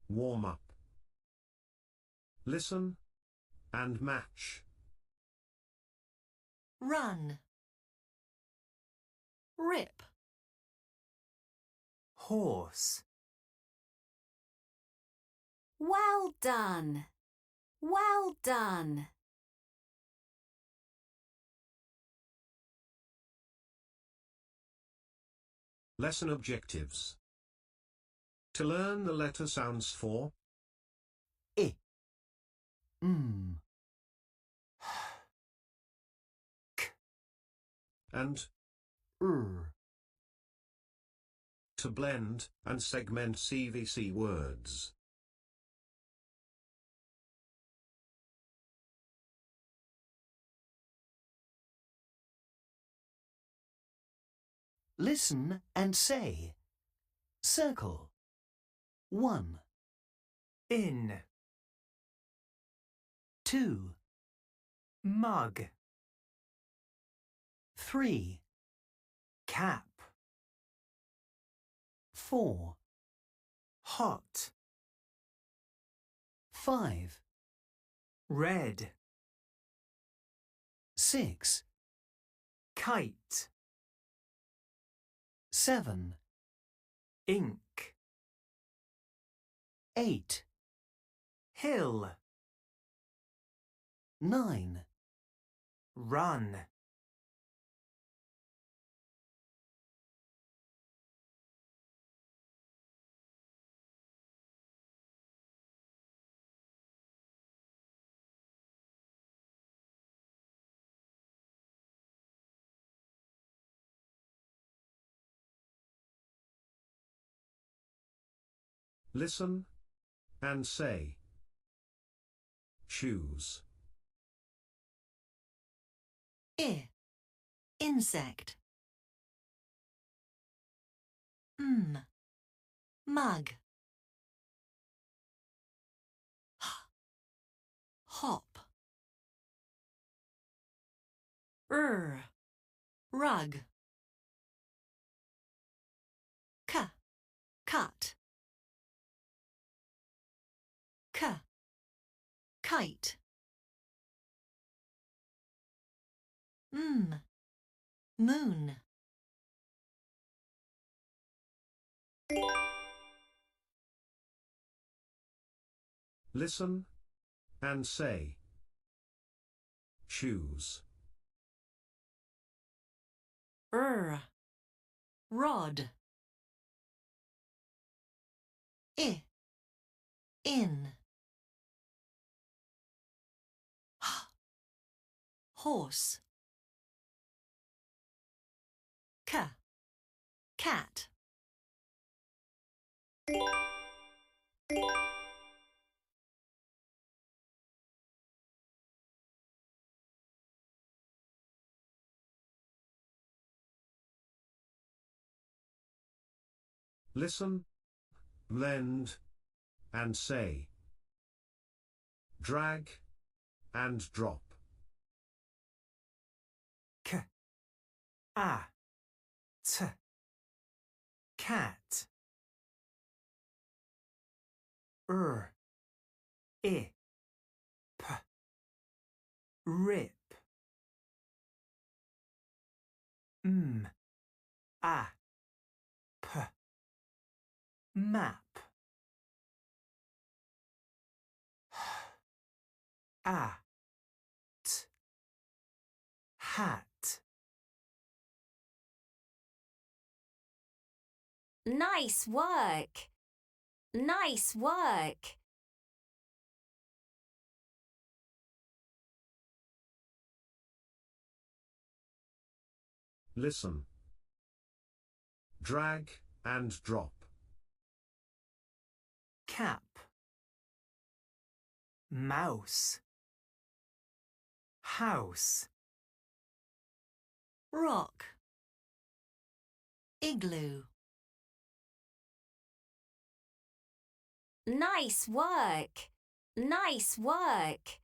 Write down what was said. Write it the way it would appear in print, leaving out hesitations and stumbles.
Warm up. Listen and match. Run. Rip. Horse. Well done. Well done. Lesson objectives. To learn the letter sounds for I. and R. to blend and segment CVC words. Listen and say. Circle. 1. In. 2. Mug. 3. Cap. 4. Hot. 5. Red. 6. Kite. 7. Ink. 8. Hill. 9. Run. Listen and say. Choose. I. Insect. Mug. Hop. Rug. Cut. Kite. Moon. Listen and say. Choose. Rod. In. Horse. Cat. Listen, blend, and say. Drag and drop. Cat. Rip. Map. Hat. Nice work. Nice work. Listen. Drag and drop. Cap. Mouse. House. Rock. Igloo. Nice work. Nice work.